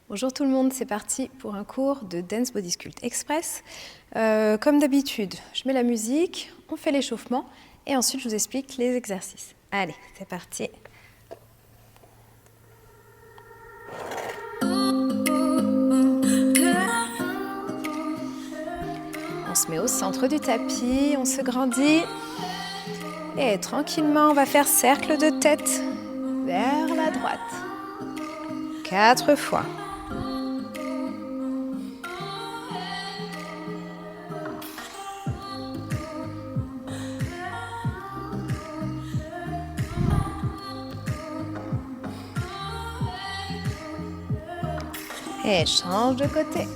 Bonjour tout le monde, c'est parti pour un cours de Dance Body Sculpt Express. Comme d'habitude, je mets la musique, on fait l'échauffement et ensuite je vous explique les exercices. Allez, c'est parti. On se met au centre du tapis, on se grandit et tranquillement on va faire cercle de tête vers la droite. 4 fois. Et change de côté.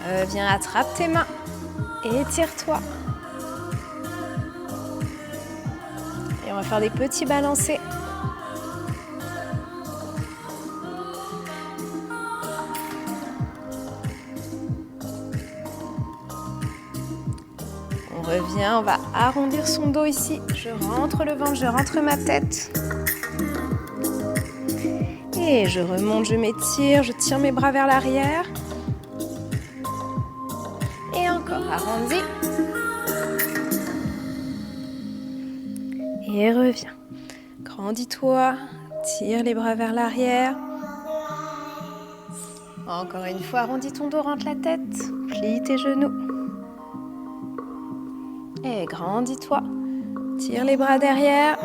Reviens, attrape tes mains et étire-toi. Et on va faire des petits balancés. On revient, on va arrondir son dos ici. Je rentre le ventre, je rentre ma tête. Et je remonte, je m'étire, je tire mes bras vers l'arrière. Et encore, arrondi. Et reviens. Grandis-toi, tire les bras vers l'arrière. Encore une fois, arrondis ton dos, rentre la tête, plie tes genoux. Et grandis-toi, tire les bras derrière.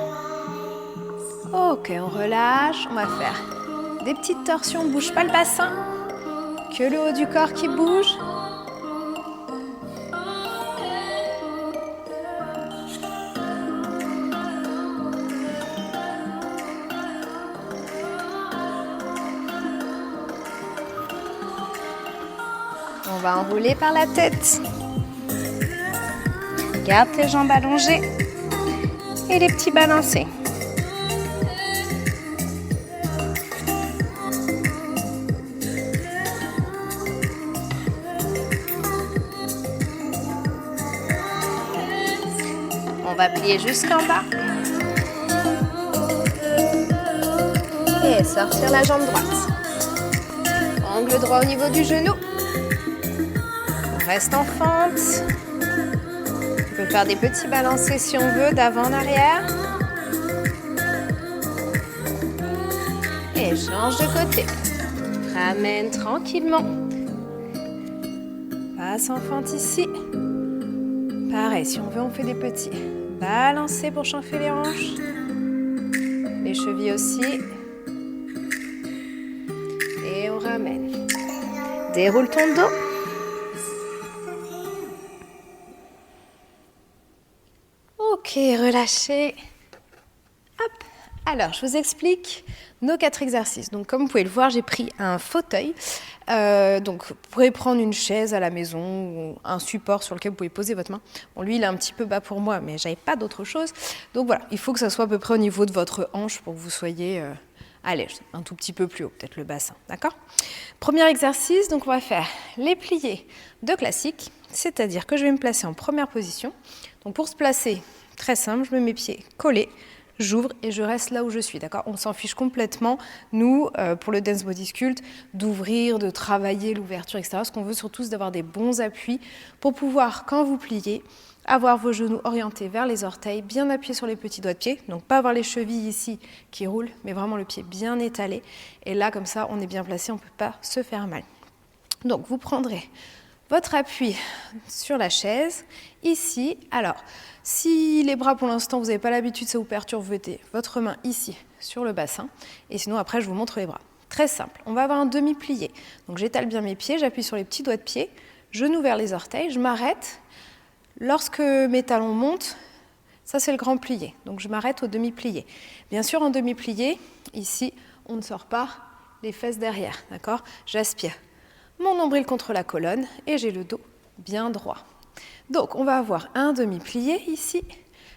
Ok, on relâche, on va faire des petites torsions, on ne bouge pas le bassin, que le haut du corps qui bouge. On va enrouler par la tête. Garde tes jambes allongées et les petits balancés. On va plier jusqu'en bas. Et sortir la jambe droite. Angle droit au niveau du genou. On reste en fente. On peut faire des petits balancés si on veut, d'avant en arrière. Et change de côté. Ramène tranquillement. Passe en fente ici. Pareil, si on veut, on fait des petits balancés pour chauffer les hanches. Les chevilles aussi. Et on ramène. Déroule ton dos. Ok, relâchez. Hop. Alors, je vous explique nos 4 exercices. Donc, comme vous pouvez le voir, j'ai pris un fauteuil. Donc, vous pourrez prendre une chaise à la maison ou un support sur lequel vous pouvez poser votre main. Bon, lui, il est un petit peu bas pour moi, mais j'avais pas d'autre chose. Donc, voilà, il faut que ça soit à peu près au niveau de votre hanche pour que vous soyez à l'aise. Un tout petit peu plus haut, peut-être le bassin. D'accord ? Premier exercice, donc on va faire les pliés de classique, c'est-à-dire que je vais me placer en première position. Donc, pour se placer, très simple, je mets mes pieds collés. J'ouvre et je reste là où je suis, d'accord ? On s'en fiche complètement, nous, pour le Dance Body Sculpt, d'ouvrir, de travailler l'ouverture, etc. Ce qu'on veut surtout, c'est d'avoir des bons appuis pour pouvoir, quand vous pliez, avoir vos genoux orientés vers les orteils, bien appuyés sur les petits doigts de pied. Donc, pas avoir les chevilles ici qui roulent, mais vraiment le pied bien étalé. Et là, comme ça, on est bien placé, on ne peut pas se faire mal. Donc, vous prendrez votre appui sur la chaise, ici. Alors, si les bras, pour l'instant, vous n'avez pas l'habitude, ça vous perturbe, vous mettez votre main ici, sur le bassin. Et sinon, après, je vous montre les bras. Très simple. On va avoir un demi-plié. Donc, j'étale bien mes pieds, j'appuie sur les petits doigts de pied, genoux vers les orteils, je m'arrête. Lorsque mes talons montent, ça, c'est le grand plié. Donc, je m'arrête au demi-plié. Bien sûr, en demi-plié, ici, on ne sort pas les fesses derrière, d'accord ? J'aspire mon nombril contre la colonne et j'ai le dos bien droit. Donc, on va avoir un demi-plié ici,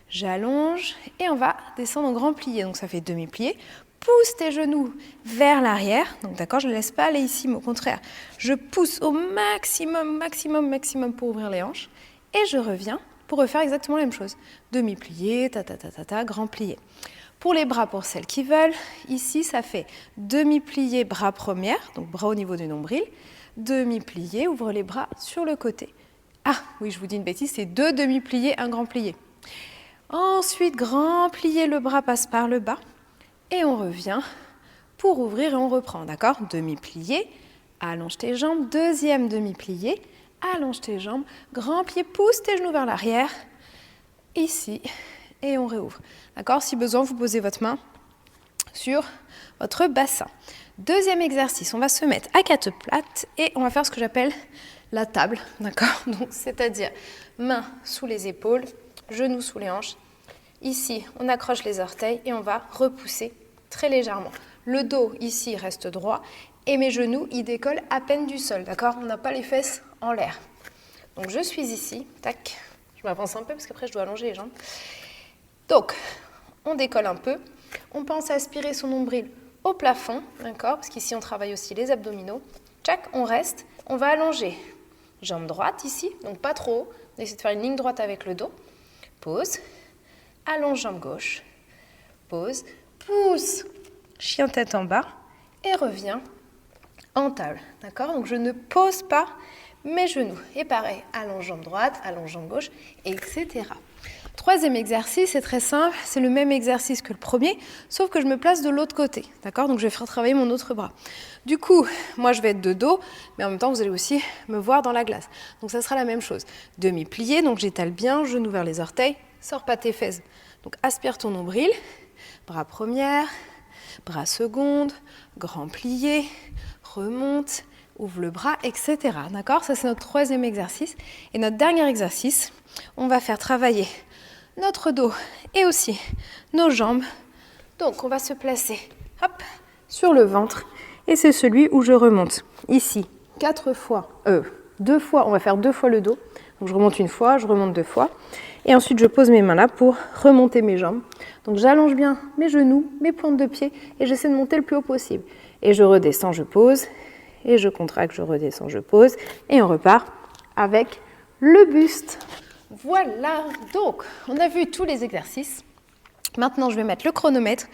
j'allonge et on va descendre en grand plié. Donc, ça fait demi-plié, pousse tes genoux vers l'arrière. Donc d'accord, je ne laisse pas aller ici, mais au contraire, je pousse au maximum, maximum, maximum pour ouvrir les hanches. Et je reviens pour refaire exactement la même chose. Demi-plié, grand plié. Pour les bras, pour celles qui veulent, ici, ça fait demi-plié, bras première, donc bras au niveau du nombril. Demi-plié, ouvre les bras sur le côté. Ah, oui, je vous dis une bêtise, c'est 2 demi-pliés, un grand plié. Ensuite, grand plié, le bras passe par le bas. Et on revient pour ouvrir et on reprend, d'accord? Demi-plié, allonge tes jambes, deuxième demi-plié, allonge tes jambes, grand plié, pousse tes genoux vers l'arrière, ici, et on réouvre. D'accord? Si besoin, vous posez votre main sur votre bassin. Deuxième exercice, on va se mettre à quatre pattes et on va faire ce que j'appelle la table, d'accord? Donc, c'est-à-dire mains sous les épaules, genoux sous les hanches. Ici, on accroche les orteils et on va repousser très légèrement. Le dos, ici, reste droit et mes genoux, ils décollent à peine du sol, d'accord? On n'a pas les fesses en l'air. Donc, je suis ici, tac, je m'avance un peu parce qu'après, je dois allonger les jambes. Donc, on décolle un peu. On pense à aspirer son nombril au plafond, d'accord? Parce qu'ici, on travaille aussi les abdominaux. Tac, on reste. On va allonger. Jambe droite ici, donc pas trop haut. On essaie de faire une ligne droite avec le dos. Pause. Allonge jambe gauche. Pause. Pousse. Chien tête en bas. Et reviens en table, d'accord? Donc, je ne pose pas mes genoux. Et pareil, allonge jambe droite, allonge jambe gauche, etc. Troisième exercice, c'est très simple, c'est le même exercice que le premier, sauf que je me place de l'autre côté, d'accord? Donc je vais faire travailler mon autre bras. Du coup, moi je vais être de dos, mais en même temps vous allez aussi me voir dans la glace. Donc ça sera la même chose. Demi-plié, donc j'étale bien, genoux vers les orteils, sors pas tes fesses. Donc aspire ton nombril, bras première, bras seconde, grand plié, remonte, ouvre le bras, etc. D'accord? Ça c'est notre troisième exercice. Et notre dernier exercice, on va faire travailler notre dos et aussi nos jambes. Donc, on va se placer hop, sur le ventre et c'est celui où je remonte. Ici, 2 fois, on va faire 2 fois le dos. Donc, je remonte une fois, je remonte 2 fois. Et ensuite, je pose mes mains là pour remonter mes jambes. Donc, j'allonge bien mes genoux, mes pointes de pied et j'essaie de monter le plus haut possible. Et je redescends, je pose. Et je contracte, je redescends, je pose. Et on repart avec le buste. Voilà, donc on a vu tous les exercices. Maintenant, je vais mettre le chronomètre.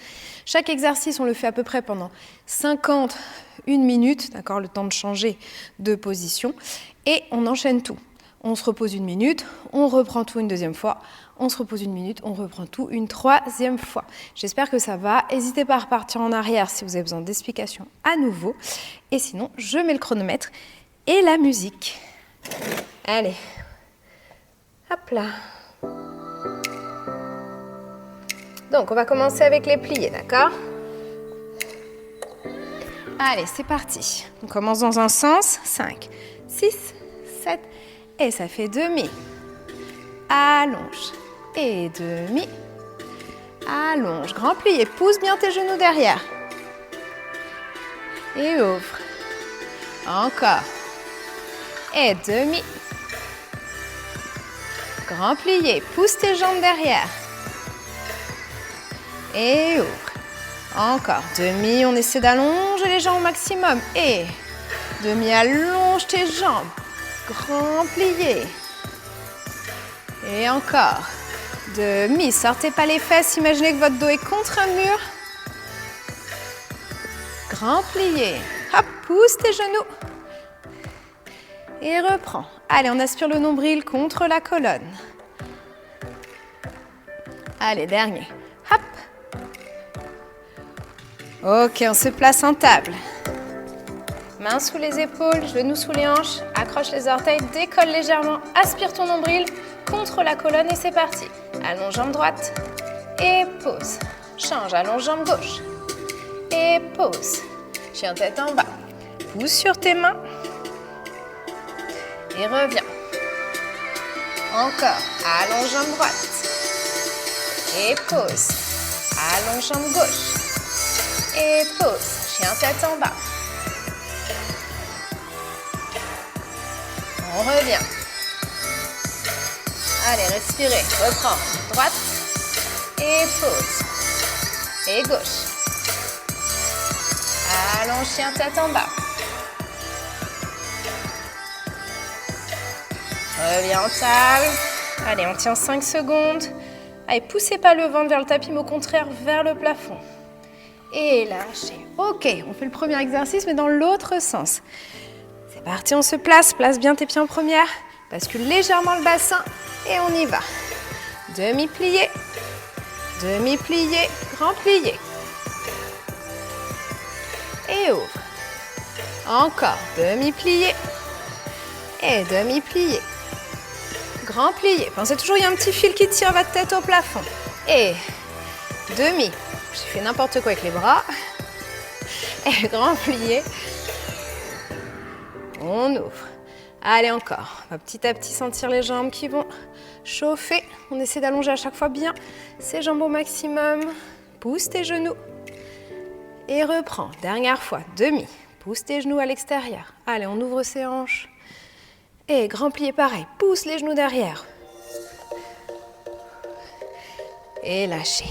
Chaque exercice, on le fait à peu près pendant 51 minutes, d'accord, le temps de changer de position. Et on enchaîne tout. On se repose 1 minute, on reprend tout une deuxième fois, on se repose 1 minute, on reprend tout une troisième fois. J'espère que ça va. N'hésitez pas à repartir en arrière si vous avez besoin d'explications à nouveau. Et sinon, je mets le chronomètre et la musique. Allez. Hop là. Donc, on va commencer avec les pliés, d'accord? Allez, c'est parti. On commence dans un sens. 5, 6, 7, et ça fait demi. Allonge. Et demi. Allonge. Grand plié. Pousse bien tes genoux derrière. Et ouvre. Encore. Et demi. Grand plié, pousse tes jambes derrière. Et ouvre. Encore. Demi, on essaie d'allonger les jambes au maximum. Et demi, allonge tes jambes. Grand plié. Et encore. Demi, sortez pas les fesses, imaginez que votre dos est contre un mur. Grand plié. Hop, pousse tes genoux. Et reprends. Allez, on aspire le nombril contre la colonne. Allez, dernier. Hop. Ok, on se place en table. Mains sous les épaules, genoux sous les hanches. Accroche les orteils, décolle légèrement. Aspire ton nombril contre la colonne et c'est parti. Allonge jambe droite et pause. Change, allonge jambe gauche et pause. Chien tête en bas. Pousse sur tes mains. Et reviens. Encore. Allonge jambe droite. Et pause. Allonge jambe gauche. Et pause. Chien tête en bas. On revient. Allez, respirez. Reprends. Droite. Et pause. Et gauche. Allonge, chien tête en bas. Reviens en table. Allez, on tient 5 secondes. Allez, poussez pas le ventre vers le tapis, mais au contraire vers le plafond. Et lâchez. Ok, on fait le premier exercice, mais dans l'autre sens. C'est parti, on se place. Place bien tes pieds en première. Bascule légèrement le bassin et on y va. Demi-plié. Demi-plié. Grand plié. Et ouvre. Encore. Demi-plié. Et demi-plié. Grand plié. Pensez toujours, il y a un petit fil qui tire votre tête au plafond. Et demi. J'ai fait n'importe quoi avec les bras. Et grand plié. On ouvre. Allez, encore. On va petit à petit sentir les jambes qui vont chauffer. On essaie d'allonger à chaque fois bien ses jambes au maximum. Pousse tes genoux. Et reprends. Dernière fois. Demi. Pousse tes genoux à l'extérieur. Allez, on ouvre ses hanches. Et grand plié pareil, pousse les genoux derrière. Et lâchez.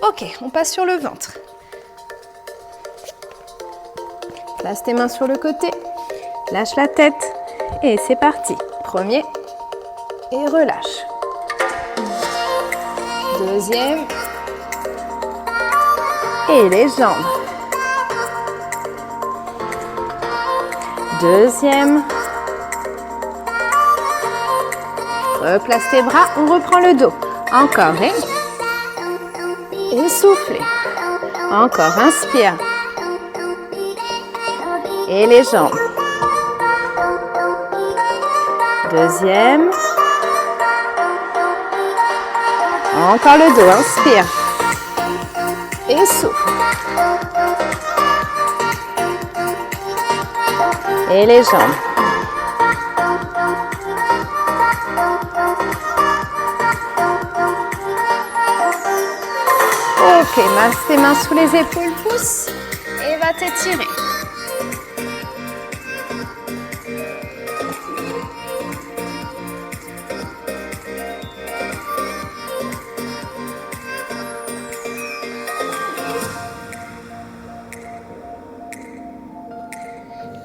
Ok, on passe sur le ventre. Place tes mains sur le côté. Lâche la tête. Et c'est parti. Premier. Et relâche. Deuxième. Et les jambes. Deuxième. Replace tes bras, on reprend le dos. Encore, et soufflez. Encore, inspire. Et les jambes. Deuxième. Encore le dos, inspire. Et souffle. Et les jambes. Ok, masse tes mains sous les épaules, pousse et va t'étirer.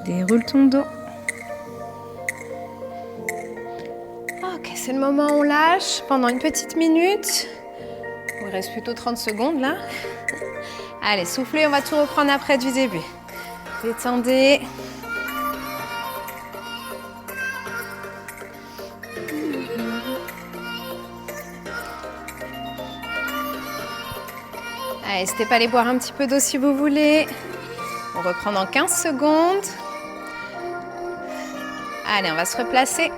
Déroule ton dos. Ok, c'est le moment où on lâche pendant une petite minute. Il reste plutôt 30 secondes là. Allez, soufflez, on va tout reprendre après du début. Détendez. Allez, n'hésitez pas à aller boire un petit peu d'eau si vous voulez. On reprend dans 15 secondes. Allez, on va se replacer.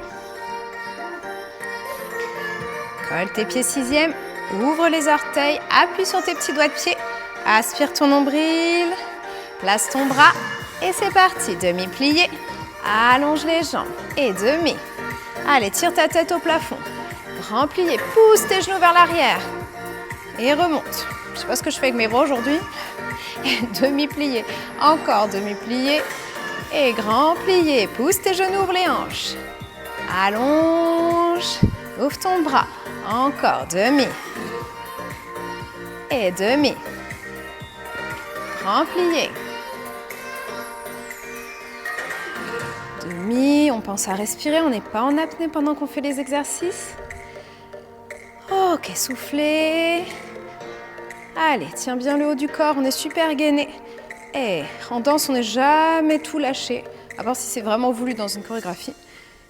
Colle tes pieds 6e. Ouvre les orteils, appuie sur tes petits doigts de pied, aspire ton nombril, place ton bras et c'est parti. Demi-plié, allonge les jambes et demi. Allez, tire ta tête au plafond. Grand plié, pousse tes genoux vers l'arrière et remonte. Je ne sais pas ce que je fais avec mes bras aujourd'hui. Demi-plié, encore demi-plié et grand plié. Pousse tes genoux, ouvre les hanches. Allonge, ouvre ton bras. Encore demi. Et demi. Grand plié. Demi, on pense à respirer, on n'est pas en apnée pendant qu'on fait les exercices. Ok, soufflez. Allez, tiens bien le haut du corps, on est super gainé. Et en danse, on n'est jamais tout lâché, à part si c'est vraiment voulu dans une chorégraphie.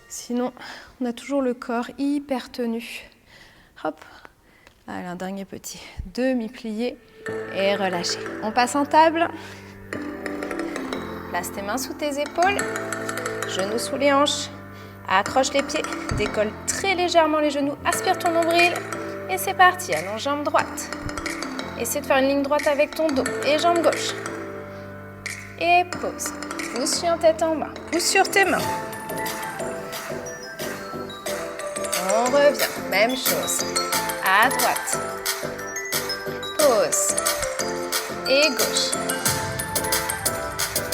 Sinon, on a toujours le corps hyper tenu. Hop. Allez, un dernier petit demi-plié et relâché. On passe en table. Place tes mains sous tes épaules, genoux sous les hanches. Accroche les pieds, décolle très légèrement les genoux, aspire ton nombril et c'est parti. Allonge jambe droite. Essaie de faire une ligne droite avec ton dos et jambe gauche. Et pause. Pousse chien tête en bas. Pousse sur tes mains. On revient. Même chose. À droite. Pause. Et gauche.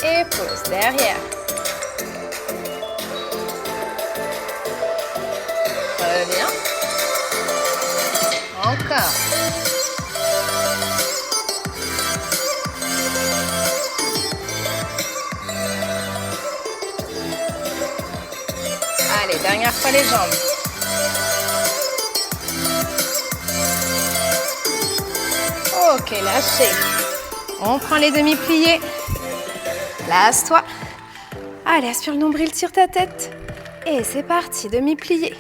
Et pause. Derrière. Reviens. Encore. dernière fois les jambes. Ok, lâchez. On prend les demi-pliés. Place-toi. Allez, aspire le nombril, tire ta tête. Et c'est parti, demi-plié.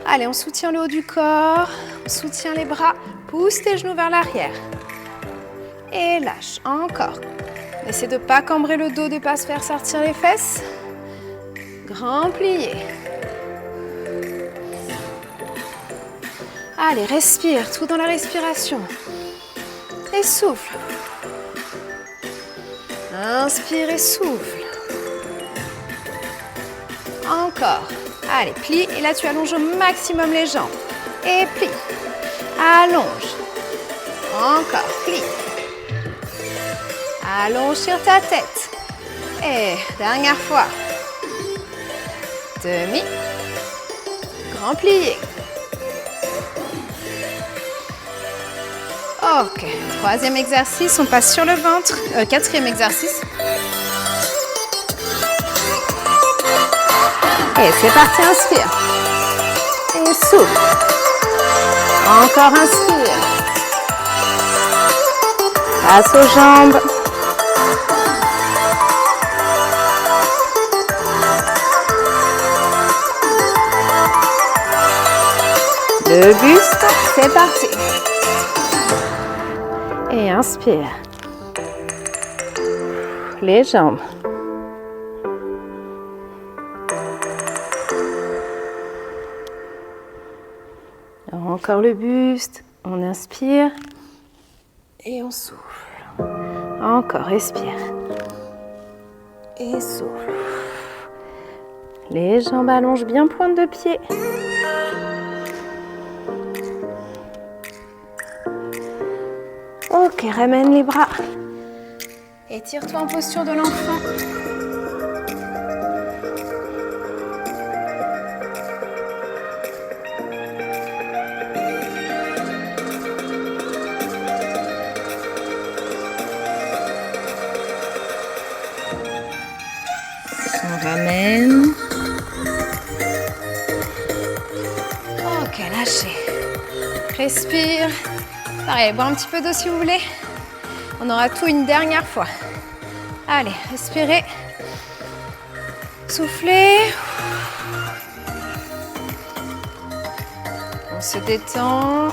Allez, on soutient le haut du corps. On soutient les bras. Pousse tes genoux vers l'arrière. Et lâche. Encore. Essaie de ne pas cambrer le dos, de ne pas se faire sortir les fesses. Grand plié. Allez, respire. Tout dans la respiration. Et souffle. Inspire et souffle. Encore. Allez, plie. Et là, tu allonges au maximum les jambes. Et plie. Allonge. Encore. Plie. Allonge sur ta tête. Et dernière fois. Demi. Grand plié. Ok. Troisième exercice, on passe sur le ventre. Quatrième exercice. Et c'est parti, inspire. Et souffle. Encore inspire. Passe aux jambes. Le buste, c'est parti. Et inspire. Les jambes. Encore le buste. On inspire. Et on souffle. Encore, respire. Et souffle. Les jambes allongent bien, pointe de pied. Ok, ramène les bras. Étire-toi en posture de l'enfant. On ramène. Ok, lâchez. Respire. Pareil, boire un petit peu d'eau si vous voulez. On aura tout une dernière fois. Allez, respirez. Soufflez. On se détend.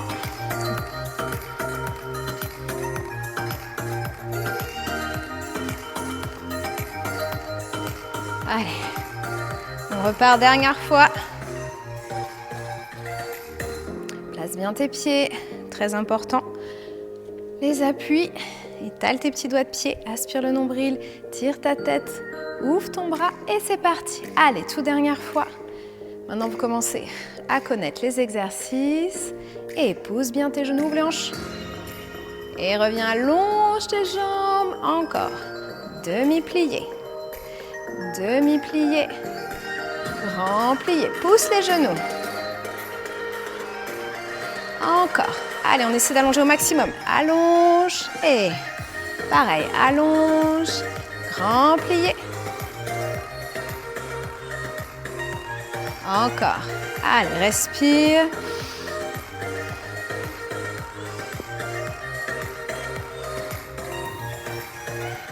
Allez, on repart dernière fois. Place bien tes pieds, très important. Les appuis, étale tes petits doigts de pied, aspire le nombril, tire ta tête, ouvre ton bras et c'est parti. Allez, toute dernière fois. Maintenant, vous commencez à connaître les exercices et pousse bien tes genoux, ouvre les hanches. Et reviens, allonge tes jambes, encore. Demi-plié, demi-plié, grand plié, pousse les genoux. Encore. Allez, on essaie d'allonger au maximum. Allonge et pareil, allonge, grand plié. Encore. Allez, respire.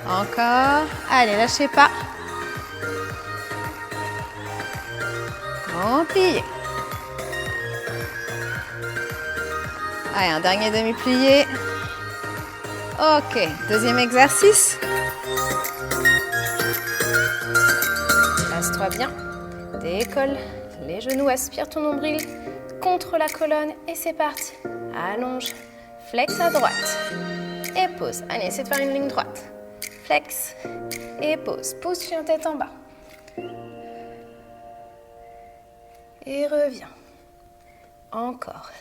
Encore. Allez, lâchez pas. Grand plié. Allez, un dernier demi-plié. Ok, deuxième exercice. Place-toi bien. Décolle les genoux, aspire ton nombril contre la colonne et c'est parti. Allonge, flex à droite et pose. Allez, essaie de faire une ligne droite. Flex et pose. Pousse une tête en bas. Et reviens. Encore.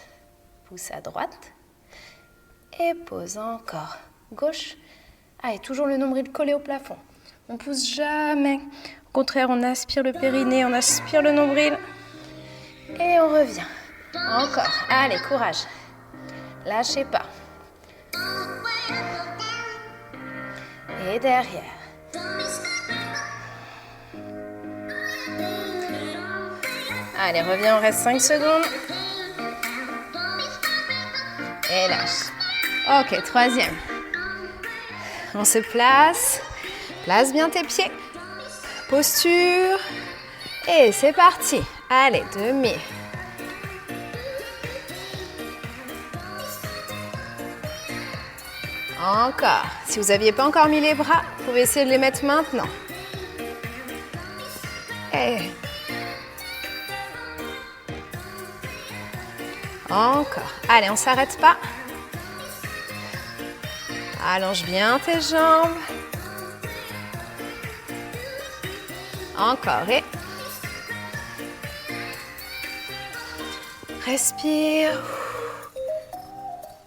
Pousse à droite. Et pose encore. Gauche. Allez, toujours le nombril collé au plafond. On ne pousse jamais. Au contraire, on aspire le périnée, on aspire le nombril. Et on revient. Encore. Allez, courage. Lâchez pas. Et derrière. Allez, reviens, on reste 5 secondes. Et lâche. Ok, troisième. On se place. Place bien tes pieds. Posture. Et c'est parti. Allez, demi. Encore. Si vous n'aviez pas encore mis les bras, vous pouvez essayer de les mettre maintenant. Et encore. Allez, on ne s'arrête pas. Allonge bien tes jambes. Encore et respire.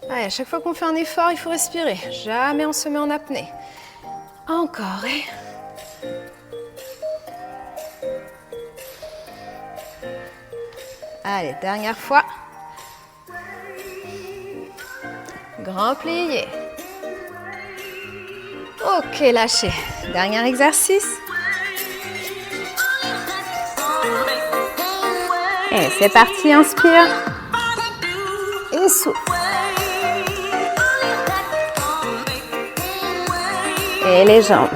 Allez, à chaque fois qu'on fait un effort, il faut respirer. Jamais on se met en apnée. Encore et allez, dernière fois. Grand plié. Ok, lâchez. Dernier exercice. Et c'est parti, inspire. Et souffle. Et les jambes.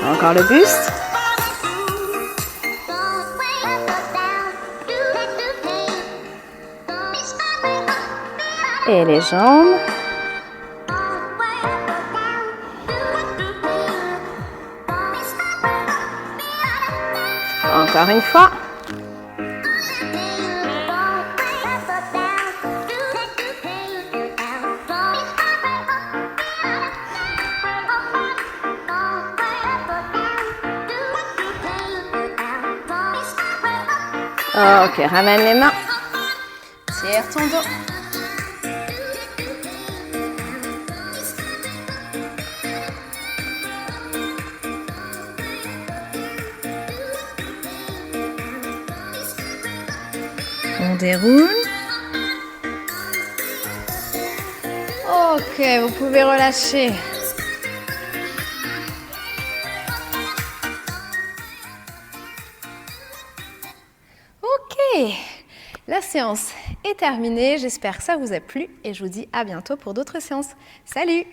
Encore le buste. Et les jambes. Encore une fois. Ok, ramène les mains. Tire ton dos. On déroule. Ok, vous pouvez relâcher. Ok, la séance est terminée. J'espère que ça vous a plu et je vous dis à bientôt pour d'autres séances. Salut!